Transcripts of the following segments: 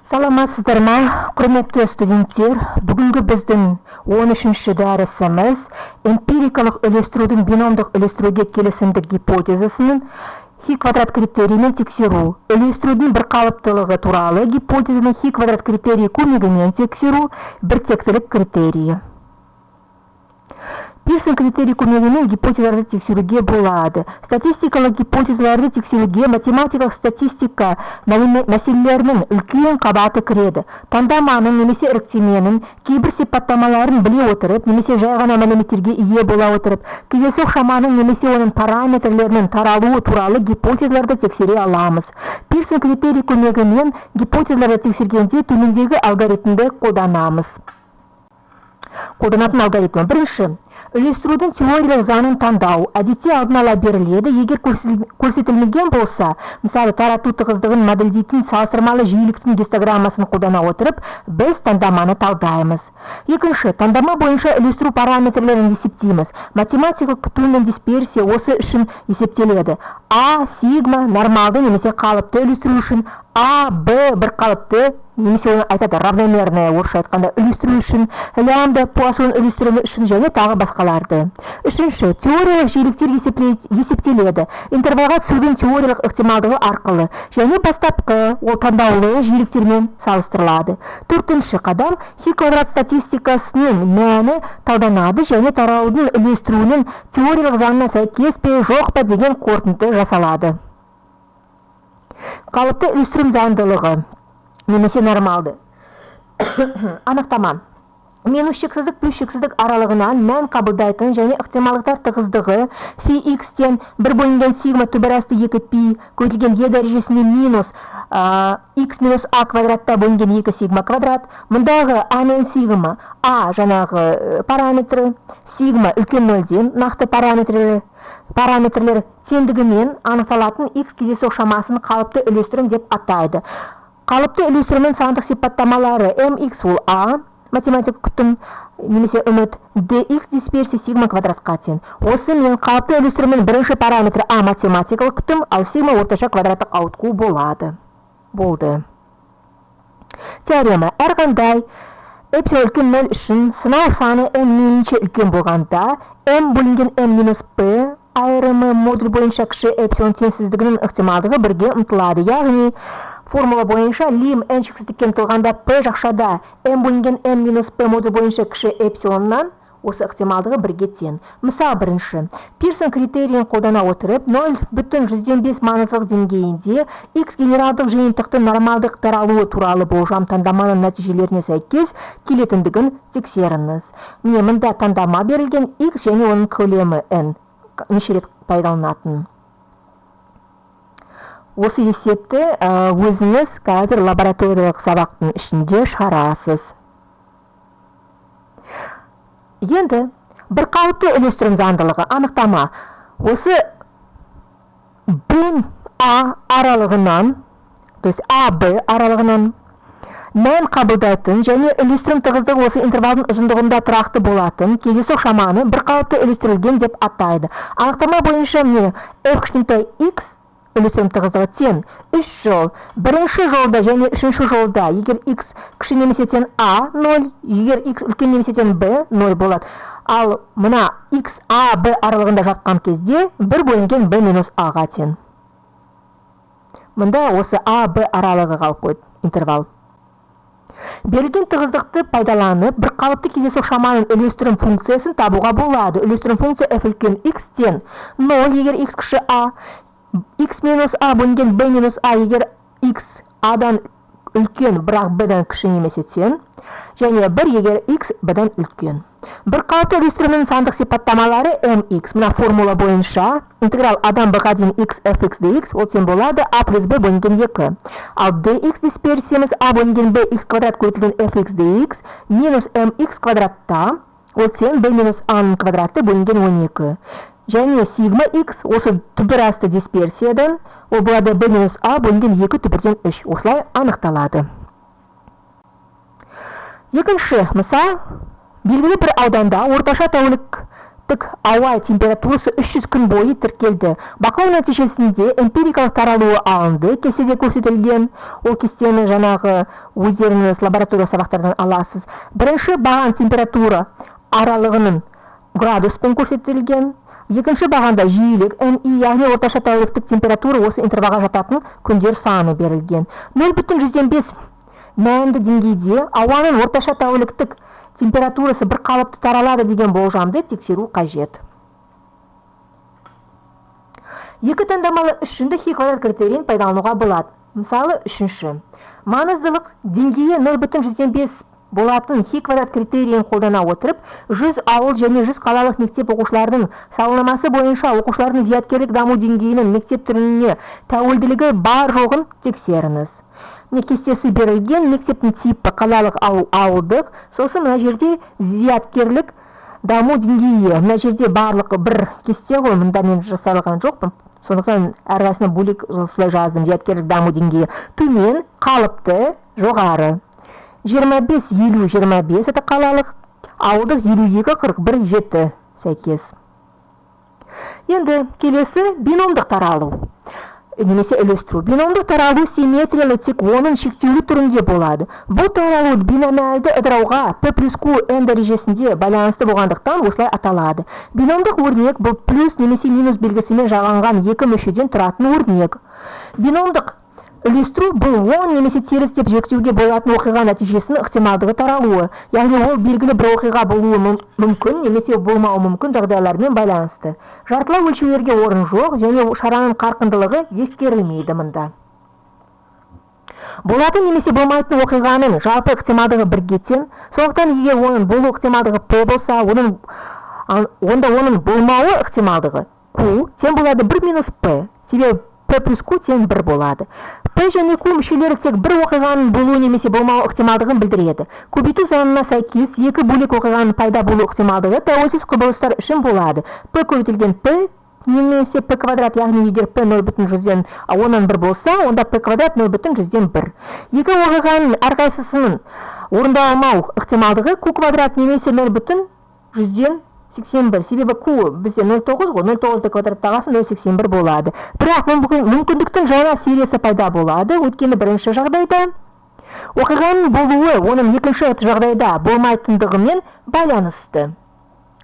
Саламатсыздар ма, құрметті студенттер? Бүгінгі біздің 13-ші дәрісіміз эмпирикалық үлестірудің биномдық үлестіруге келісімдік гипотезасының хи квадрат критериймен тексеру, үлестірудің бірқалыптылығы туралы гипотезаның хи квадрат критерийі көмегімен тексеру, біртектілік критерийі. Пирсон критерий көмегімен гипотезаларды тексеруге болады. Статистикалық гипотезаларды тексеруге математикалық статистика мәселелерінің үлкен қабаты кіреді. Таңдаманың немесе іріктеменің кейбір сипаттамаларын біле отырып, немесе жай ғана мәліметтерге ие бола отырып, кездейсоқ шаманың немесе оның параметрлерінің таралуы туралы гипотезаларды тексере аламыз. Пирсон критерий көмегімен гипотезаларды тексергенде төмендегі алгоритмді қолданамыз. Қолданатын алгоритмі. Бірінші, үлестірудің теориялық заңын таңдау әдетте алдын ала беріледі. Егер көрсетілмеген болса, мысалы тарату тығыздығын модельдейтін салыстырмалы жиіліктің гистограммасын қолдана отырып, біз таңдаманы талдаймыз. Екінші, таңдама бойынша үлестіру параметрлерін есептейміз. Математикалық күту мен дисперсия осы үшін есептеледі. А, сигма, нормалды немесе қалыпты үлестіру үшін, А, Б, бір қалыпты, немесе оны айтады равномерная орысша айтқанда үлестіру үшін, лямбда Пуассон үлестіру үшін және тағы басқаларды. Үшінші, теориялық жиіліктер есептеледі. Интервалға түсудің теориялық ықтималдығы арқылы және бастапқы ол таңдаулы жиіліктермен салыстырылады. Төртінші қадам, хи квадрат статистикасының мәні талданады және тараудың үлестіруінің теориялық заңына сәйкес пе жоқ па деген қорытынды жасалады. Қалыпты үлестіру заңдылығы немесе нормалды. Анықтама. Минус шексіздік плюс шексіздік аралығынан мән қабылдайтын және ықтималдықтар тығыздығы фи x-тен 1 бөлінген сигма түбірасты 2 пи көтілген е дәрежесінде минус x минус а квадратта бөлінген 2 сигма квадрат. Мұндағы а мен сигма, а жаңағы параметрі, сигма үлкен нөлден нақты параметрлер теңдігімен анықталатын x кездейсоқ шамасын қалыпты үлестірім деп атайды. Қалыпты үлестірімнің сандық сипаттамалары mx ол а, математикалық күтім немесе үміт, dx дисперсия сигма квадратқа тең. Осы мен қалыпты үлестірімнің бірінші параметрі а математикалық күтім, ал сигма орташа квадраттық ауытқу болды. Теорема. Әрқандай эпсилон үлкен 0 үшін сынау саны n мейлінше үлкен болғанда m бөлінген n минус p айырымы модуль бойынша кіші эпсилон теңсіздігінің ықтималдығы бірге ұмтылады. Яғни формула бойынша лим n шексіздікке ұмтылғанда p жақшада m бөлінген n минус p модуль бойынша кіші эпсилоннан осы ықтималдығы бірге тең. Мысал бірінші, Пирсон критерийін қолдана отырып 0,5 маңыздылық деңгейінде x генералдық жиынтықтың нормалдық таралуы туралы болжам таңдаманың нәтижелеріне сәйкес келетіндігін тексеріңіз. Міне мұнда таңдама берілген x және оның көлемі n неше рет пайдаланатын. Осы есепті өзіңіз қазір лабораториялық сабақтың ішінде шығарасыз. Енді бір қалыпты үлестірім заңдылығы анықтама. Осы Б А аралығынан, то есть А Б аралығынан мән қабылдайтын және үлестірім тығыздығы осы интервалдың ұзындығында тұрақты болатын кездейсоқ шаманы бір қалыпты үлестірілген деп атайды. Анықтама бойынша міне f кішкентай x үлестірім тығыздығы тең 3 жол. Бірінші жолда және үшінші жолда егер x кіші немесе тең a 0, егер x үлкен немесе тең b 0 болады. Ал мына x a b аралығында жатқан кезде 1 бөлінген b минус a-ға тең. Мұнда осы a b аралығы қалып қойды интервал. Берілген тығыздықты пайдаланып, бір қалыпты кездейсоқ шаманың үлестірім функциясын табуға болады. Үлестірім функция f үлкен x тең 0 егер x кіші a, x минус a бөлінген b минус a егер x a-дан үлкен, бірақ b-дан кіші немесе тең, және 1 егер x b-дан үлкен. Бір қалыпты үлестірімнің сандық сипаттамалары mx. Мына формула бойынша интеграл a-дан b-ға дейін x fx dx ол тең болады a плюс b бөлінген 2. Ал dx дисперсиямыз a бөлінген b x квадрат көтілген fx dx минус mx квадратта ол тең b минус a-ның квадраты бөлінген 12. Және сигма x осы түбірасты дисперсиядан ол болады b минус a бөлінген 2 түбірден 3. Осылай анықталады. Екінші мысал, белгілі бір ауданда орташа тәулік аппараттық ауа температурасы 300 күн бойы тіркелді. Бақылау нәтижесінде эмпирикалық таралуы алынды. Кестеде көрсетілген, ол кестені жаңағы өздеріңіз лабораториялық сабақтардан аласыз. Бірінші баған температура аралығының градуспен көрсетілген. Екінші бағанда жиілік NI, яғни орташа тәуліктік температура осы интервалға жататын күндер саны берілген. 0,5 мәнді деңгейде ауаның орташа тәуліктік температурасы бір қалыпты таралады деген болжамды тексеру қажет. Екі таңдамалы үшінді Хи-квадрат критерийін пайдалануға болады. Мысалы, үшінші. Маңыздылық деңгейі 0,5 болатын Хи-квадрат критерийін қолдана отырып, 100 ауыл және 100 қалалық мектеп оқушылардың сауалнамасы бойынша оқушылардың зияткерлік даму деңгейінің мектеп түріне тәуелділігі бар жоғын тексеріңіз. Кестесі берілген, мектептің типі қалалық ауылдық, сосын мына жерде зияткерлік даму деңгейі. Мына жерде барлығы бір кесте ғой, мұнда мен жасалған жоқпын. Сондықтан әрқайсысына бөлек солай жаздым. Зияткерлік даму деңгейі төмен, қалыпты, жоғары. 25-50-25 это қалалық, ауылдық 52-41-7 сәйкес. Енді келесі биномдық таралу. Немесе үлестіру. Биномдық таралу симметриялы тек оның шектеулі түрінде болады. Бұл таралу биномиалды ыдырауға P плюс Q n дәрежесінде байланысты болғандықтан осылай аталады. Биномдық өрнек бұл плюс немесе минус белгісімен жағанған екі мүшеден тұратын өрнек. Биномдық үлестіру бұл оң немесе теріс деп жіктеуге болатын оқиға нәтижесінің ықтималдығы таралуы, яғни ол белгілі бір оқиға болуы мүмкін немесе болмауы мүмкін жағдайлармен байланысты. Жартылай өлшеулерге орын жоқ және шараның қарқындылығы ескерілмейді мұнда. Болатын немесе болмайтын оқиғаның жалпы ықтималдығы бірге тең, сондықтан егер оның болу ықтималдығы P болса, онда оның болмауы ықтималдығы Q тең болады 1 минус P, себебі P плюс Q тең 1 болады. P және Q мүшелері тек бір оқиғаның болуы немесе болмауы ықтималдығын білдіреді. Көбейту заңына сәйкес екі бөлек оқиғаның пайда болу ықтималдығы тәуелсіз құбылыстар үшін болады. P көбейтілген P немесе P квадрат, яғни егер P 0,1 болса, онда P квадрат 0,1. Екі оқиғаның әрқайсысының орындалмау ықтималдығы Q квадрат немесе 0,1 81. Себебі Q бізде 0,9 ғой, 0,9 квадраттағасы 0,81 болады. Бірақ мүмкіндіктің жаңа сериясы пайда болады. Өйткені бірінші жағдайда оқиғаның болуы оның екінші жағдайда болмайтындығымен байланысты.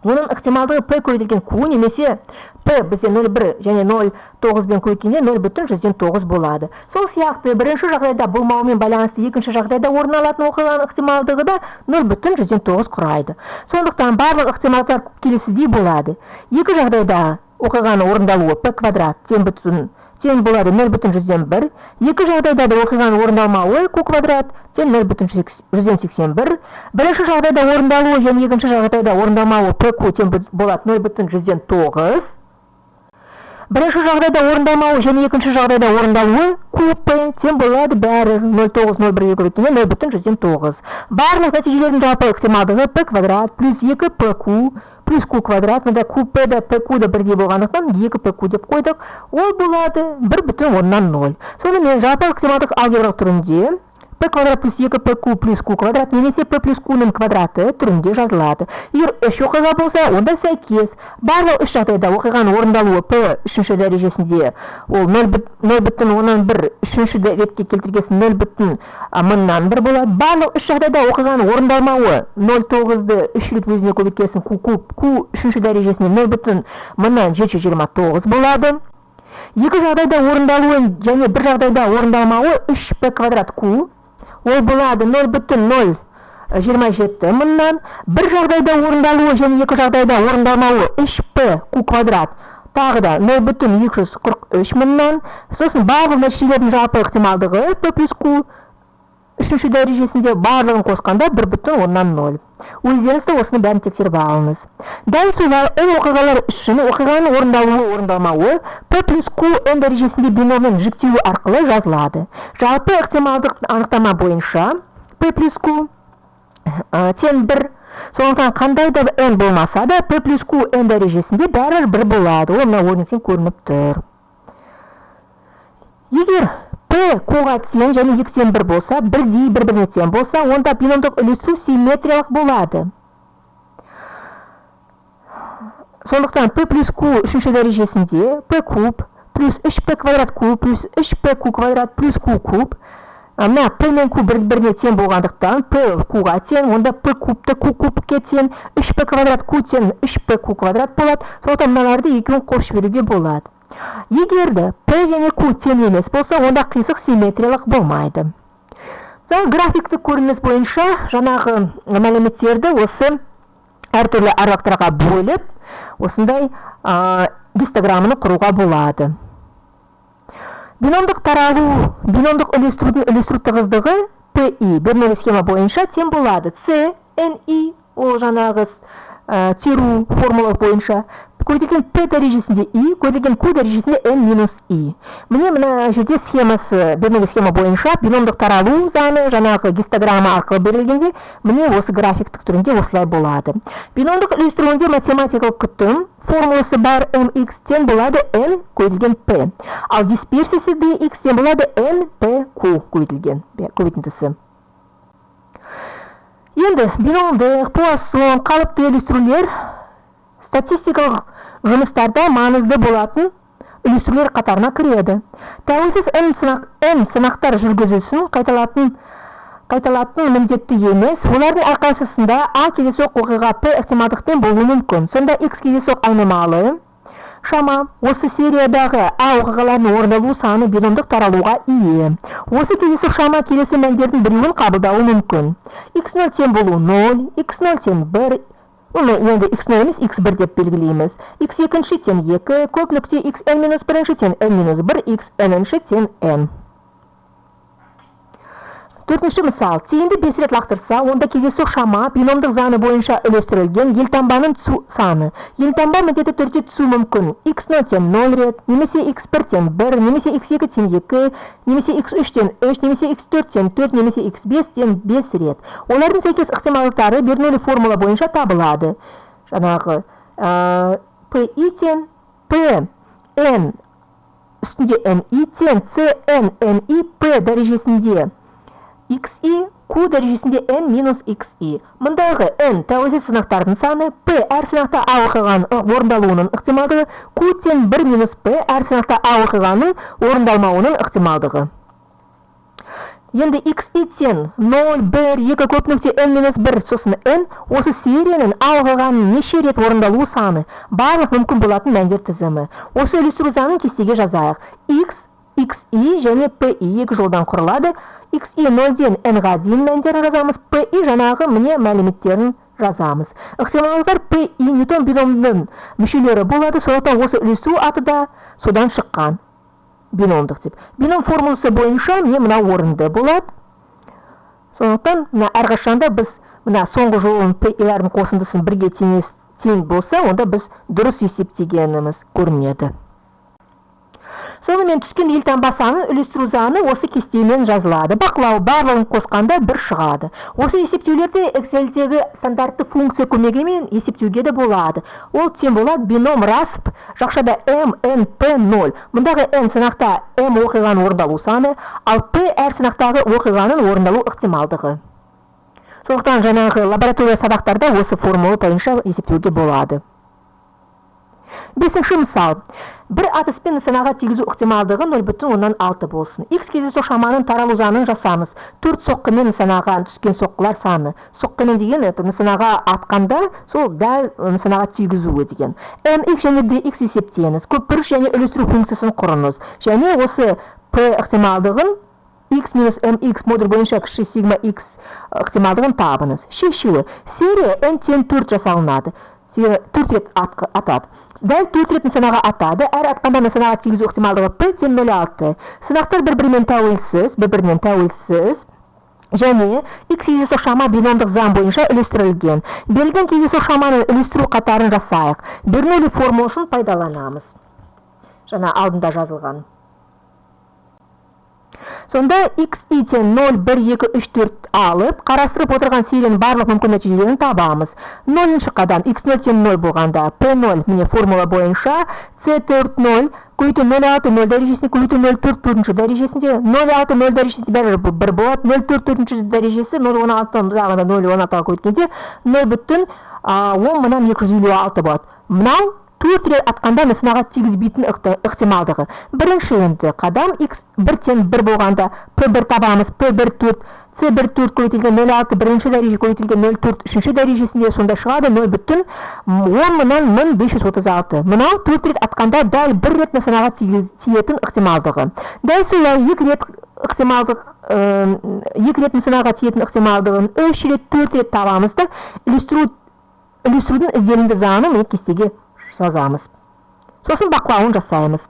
Оның ықтималдығы P көбейтілген Q немесе P бізде 0,1 және 0,9 бен көбейткенде 0,9 болады. Сол сияқты бірінші жағдайда болмауымен байланысты екінші жағдайда орын алатын оқиғаның ықтималдығы да 0,9 құрайды. Сондықтан барлық ықтималдықтар келесідей болады. Екі жағдайда оқиғаның орындалуы P квадрат тең болады 0,1. Екі жағдайда да оқиғаның орындалмауы Q квадрат тең 0,181. Бірінші жағдайда орындалуы және екінші жағдайда орындалмауы PQ тең болады 0,109. Бірінші жағдайда орындалмауы және екінші жағдайда орындалуы QP тең болады бәрі 0,901 көбейткенде 0,109. Барлық нәтижелердің жалпы ықтималдығы P квадрат плюс 2PQ плюс Q квадрат, мұнда QP да PQ да бірдей болғандықтан 2PQ деп қойдық. Ол болады 1,0. Сонымен жалпы ықтималдық алгебралық түрінде P квадрат плюс 2PQ плюс Q квадрат немесе P плюс Q-ның квадраты түрінде жазылады. Егер үш оқиға болса, онда сәйкес. Барлық үш жағдайда оқиғаның орындалуы P үшінші дәрежесінде ол 0,1 үшінші ретке келтіргесін 0,1 болады. Барлық үш жағдайда оқиғаның орындалмауы 0,9-ды 3 рет өзіне көбейткесін Q үшінші дәрежесінде 0,729 болады. Екі жағдайда орындалуы және бір жағдайда орындалмауы 3P квадрат Q. Ол болады 0,027 мыңнан. Бір жағдайда орындалуы және екі жағдайда орындалмауы 3P Q квадрат. Тағы да 0,243 мыңнан. Сосын барлық нәтижелердің жалпы ықтималдығы P плюс Q үшінші дәрежесінде барлығын қосқанда 1,0. Өздеріңізді осыны бәрін тексеріп алыңыз. Дәл солай оқиғалар үшін оқиғаның орындалмауы P плюс Q n дәрежесінде биномның жіктеуі арқылы жазылады. Жалпы ықтималдық анықтама бойынша P плюс Q тең 1. Сондықтан қандай да n болмаса да P плюс Q n дәрежесінде бәрі 1 болады. Ол мына өрнектен көрініп тұр. Егер P Q-ға тең және 2-1 болса, бірдей бір-біріне тең болса, онда биномдық үлестіру симметриялық болады. Сондықтан p плюс q үшінші дәрежесінде p куб плюс 3p квадрат куб плюс 3p q квадрат плюс q куб. Мына p мен q бір-біріне тең болғандықтан p q-ға тең, онда p кубты q кубке тең, 3p квадрат q тең 3p q квадрат болады. Сондықтан мыналарды екеуін қосып беруге болады. Егерді p және q тең емес болса, онда қисық симметриялық болмайды. Графиктік көрініс бойынша жаңағы мәліметтерді осы әртүрлі аралықтарға бөліп, осындай гистограмманы құруға болады. Биномдық таралу, биномдық үлестірудің үлестіру тығыздығы PI бернеулі схема бойынша тең болады. CNI ол жаңағы теру формула бойынша көрсетілген P дәрежесінде I, көрсетілген Q дәрежесінде N-I. Мына жерде схемасы, бернеулі схема бойынша биномдық таралу заңы жаңағы гистограмма арқылы берілгенде, міне осы графиктік түрінде осылай болады. Биномдық үлестіруінде математикалық күтім формуласы бар mx тең болады n көбейтілген p. Ал дисперсиясы dx тең болады npq көбейтілген көбейтіндісі. Енді биномдық, Пуассон, қалыпты үлестірулер статистикалық жұмыстарда маңызды болатын үлестірулер қатарына кіреді. Тәуелсіз n сынақтар жүргізілсін, қайталатын міндетті емес. Олардың әрқайсысында a кездейсоқ оқиға p ықтималдықпен болуы мүмкін. Сонда x кездейсоқ айнымалы шама осы сериядағы a оқиғалардың орындалу саны биномдық таралуға ие. Осы кездейсоқ шама келесі мәндердің біреуін қабылдауы мүмкін. x0 тең болу 0, x0 тең 1, енді x0 емес x1 деп белгілейміз. x2 тең 2, көп нүкте xn-1 тең n-1, xn тең n. Төртінші мысал, тиынды 5 рет лақтырса, онда кездейсоқ шама биномдық заңы бойынша үлестірілген елтаңбаның саны. Елтаңба міндетті түрде түсу мүмкін. x0 тең 0 рет, немесе x1 тең 1, немесе x2 тең 2, немесе x3 тең 3, немесе x4 тең 4, немесе x5 тең 5 рет. Олардың сәйкес ықтималдықтары бернеулі формула бойынша табылады. Жаңағы PI тең PN үстінде NI тең CNNI P дәрежесінде XI, Q дәрежесінде N-XI. Мұндағы N тәуелсіз сынақтардың саны, P әр сынақта A оқиғаның орындалуының ықтималдығы, Q тең 1-P әр сынақта A оқиғаның орындалмауының ықтималдығы. Енді XI тең 0, 1, 2 көп нүкте N-1 сосын N осы серияның A оқиғаның неше рет орындалу саны, барлық мүмкін болатын мәндер тізімі. Осы үлестіру заңын кестеге жазайық. X, XI және PI екі жолдан құрылады. XI 0-ден N-ға дейін мәндерін жазамыз. PI жаңағы міне мәліметтерін жазамыз. Ықтималдықтар PI Ньютон биномдың мүшелері болады. Сондықтан осы үлестіру аты да содан шыққан. Биномдық деп. Бином формуласы бойынша мына орынды болады. Сондықтан әрқашанда біз соңғы жолын PI-лардың қосындысын бірге тең болса, онда біз дұрыс есептегеніміз көрінеді. Сонымен түскен елтаңба саны үлестіру заңы осы кестемен жазылады. Бақылау барлығын қосқанда бір шығады. Осы есептеулерді Excel-дегі стандартты функция көмегімен есептеуге де болады. Ол тең болады бином расп жақшада MNP0. Мұндағы N сынақта M оқиғаның орындалу саны, ал P әр сынақтағы оқиғаның орындалу ықтималдығы. Сондықтан жаңағы лаборатория сабақтарда осы формула бойынша есептеуге болады. Бесінші мысал. Бір атыспен нысанаға тигізу ықтималдығы 0,6 болсын. X кездейсоқ шаманың таралу заңын жасамыз. 4 соққымен нысанаға түскен соққылар саны. Соққымен деген нысанаға атқанда, сол дәл нысанаға тигізуі деген. MX және DX есептеңіз. Көпбұрыш және үлестіру функциясын құрыңыз. Және осы P ықтималдығын x минус mx модуль бойынша кіші сигма x ықтималдығын табыңыз. Шешуі. Серия n тең 4 жасалынады. 4 рет атады. Дәл 4 рет нысанаға атады. Әр атқанда нысанаға тигізу ықтималдығы P тең 0,6. Сынақтар бір-бірінен тәуелсіз. Және x кездейсоқ шама биномдық заң бойынша үлестірілген. Берілген кездейсоқ шаманың үлестіру қатарын жасайық. Бернеулі формуласын пайдаланамыз. Жаңа алдында жазылған. Сонда x i тең 0, 1, 2, 3, 4 алып, қарастырып отырған серияның барлық мүмкін нәтижелерін табамыз. 0-ші қадам x0 тең 0 болғанда p0 міне формула бойынша c4 0 көйті 0,6 0 дәрежесіне көйті 0,4 4-ші дәрежесінде 0,6 0 дәрежесі бәрі 1 болады. 0,4 4-ші дәрежесі 0,16 дағында 0,16-ға көйткенде 0,10 мұнан 256 болады. Мынау 4 рет атқанда нысанаға тигізбейтін ықтималдығы. Бірінші енді қадам x 1 тең 1 болғанда p1 табамыз. p1 4, c1 4 көйтілген 0,6 бірінші дәреже көйтілген 0,4 үшінші дәрежесінде сонда шығады 0,10 мұнан 1536. Мынау 4 рет атқанда дәл 1 рет нысанаға тиетін ықтималдығы. Дәл солай 2 рет нысанаға тиетін ықтималдығын 3 рет 4 рет табамыз да үйлестірудің ізделінді заңы міне кестеге жазамыз. Сосын бақылауын жасаймыз.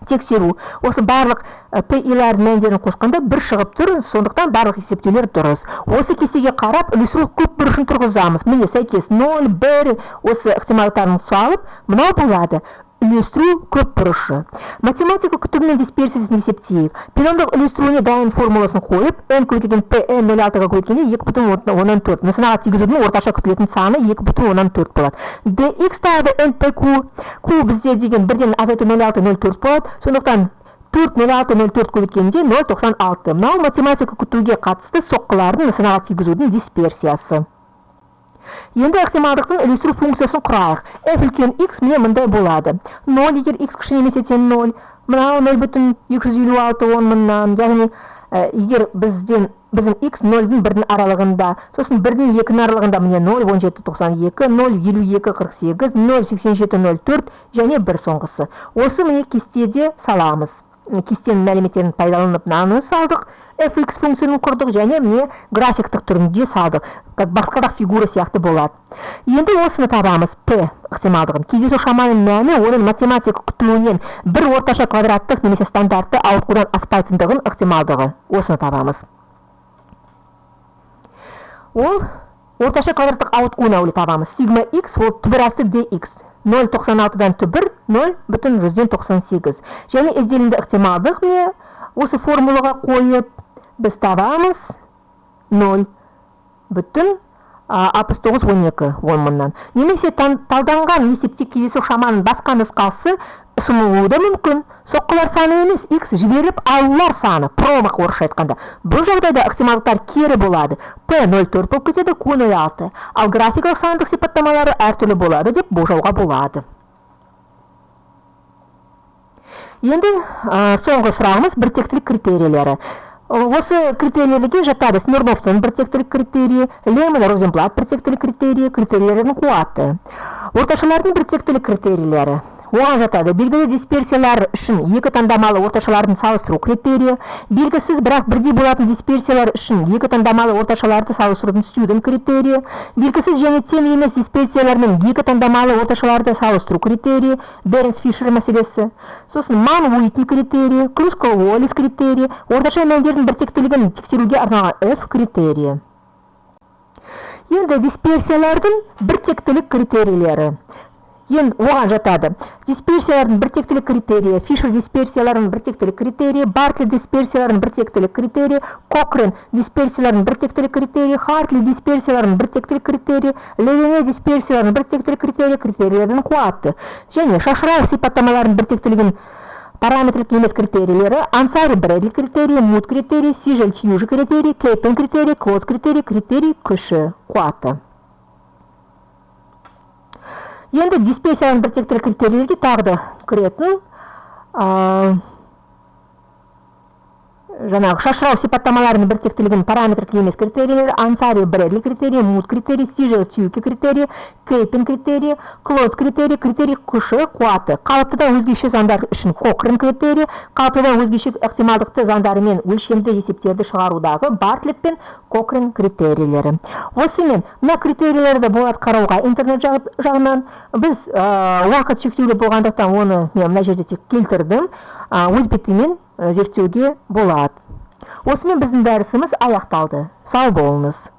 Тексеру. Осы барлық p-лердің мәндерін қосқанда 1 шығып тұр, сондықтан барлық есептеулер дұрыс. Осы кестеге қарап, үйлестіру көп бұрышын тұрғызамыз. Міне сәйкес 0, 1 осы ықтималдықтарын салып, мынау болады. Үйлестіру көп бұрышы. Математика күтімінің дисперсиясын есептейік. Биномдық үйлестіруіне дайын формуласын қойып, n көйтілген p n 0,6-ға көйткенде 2,4. Нысанаға тигізудің орташа күтілетін саны 2,4 болады. dx тағы npq. Q бізде деген 1-ден азайту 0,6 0,4 болады. Сондықтан 4 0,6 0,4 көйткенде 0,96. Мынау математика күтуге қатысты соққылардың нысанаға тигізудің дисперсиясы. Енді ықтималдықтың үйлестіру функциясын құрайық. F үлкен x міне мындай болады. 0 егер x кіші немесе тең 0, мынау 0,256 10-мыңнан, яғни егер біздің x 0-дің 1-дің аралығында, сосын 1-дің 2-ның аралығында міне 0, 17, 92, 0, 52, 48, 0, 87, 04 және 1 соңғысы. Осы міне кестеде саламыз. Кестенің мәліметтерін пайдаланып наны салдық, fx функцияның құрдық және міне графиктік түрінде салдық. Басқарақ фигура сияқты болады. Енді осыны табамыз p ықтималдығын. Кездейсоқ шаманың мәні оның математика күтуінен бір орташа квадраттық немесе стандартты ауытқудан аспайтындығын ықтималдығы. Осыны табамыз. Ол орташа квадраттық ауытқуын әулі табамыз. Сигма x ол түбірасты dx. 0,96-дан түбір 0,198. Және ізделінді ықтималдық не осы формулаға қойып біз табамыз 0,6912 10-мыңнан. Немесе талданған есепте кездейсоқ шаманың басқа нұсқасы ұсынылуы да мүмкін. Соққылар саны емес, x жіберіліп алулар саны, промақ орысша айтқанда. Бұл жағдайда ықтималдықтар кері болады. p 0,4 болып кетеді, q 0,6. Ал графикалық сандық сипаттамалары әртүрлі болады деп болжауға болады. Енді соңғы сұрағымыз біртектілік критерийлері. Осы критерийлерге жатады Смирновтың біртектілік критерийі, Лемон Розенблат біртектілік критерийі, критерийлердің қуаты. Орташалардың біртектілік критерийлері. Оған жатады белгілі дисперсиялар үшін екі таңдамалы орташалардың салыстыру критерийі, белгісіз бірақ бірдей болатын дисперсиялар үшін екі таңдамалы орташаларды салыстырудың Сьюдің критерийі, белгісіз және тең емес дисперсиялармен екі таңдамалы орташаларды салыстыру критерийі, Бернс-Фишер мәселесі. Сосын Манн-Уитн критерийі, Крускал-Уоллес критерийі, орташа мәндердің біртектілігін тексеруге арналған F критерийі. Енді дисперсиялардың біртектілік критерийлері. Оған жатады дисперсиялардың біртектілік критерийі, Фишер дисперсиялардың біртектілік критерийі, Баркли дисперсиялардың біртектілік критерийі, Кокрен дисперсиялардың біртектілік критерийі, Хартли дисперсиялардың біртектілік критерийі, Левене дисперсиялардың біртектілік критерийі, критерийлердің қуаты. Және шашырау сипаттамалардың біртектілігін параметрлік емес критерийлері, Ансари Брэдли критерийі, Муд критерийі, Сижель Тьюжи критерийі, Кейпен критерийі, Клоц критерийі, критерий күші, қуаты. Енді дисперсияның біртектілік критерийлерге тағы кіретін жаңағы шашырау сипаттамаларының біртектілігін параметрлік емес критерийлері, Ансари Брэдли критерийі, Муд критерийі, Сижель Тьюжи критерийі, Кейпен критерийі, Клоц критерийі, критерий күші, қуаты. Қалыптыдан өзгеше заңдар үшін Кокрен критерийі, қалыптыдан өзгеше ықтималдықты заңдарымен өлшемді есептерді шығарудағы Бартлетт пен Кокрен критерийлері. Осымен, мына критерийлерді болады қарауға интернет жағынан. Біз уақыт шектеулі болғандықтан оны мен мына жерде тек келтірдім. Өз бетімен зерттеуге болады. Осымен біздің дәрісіміз аяқталды. Сау болыңыз.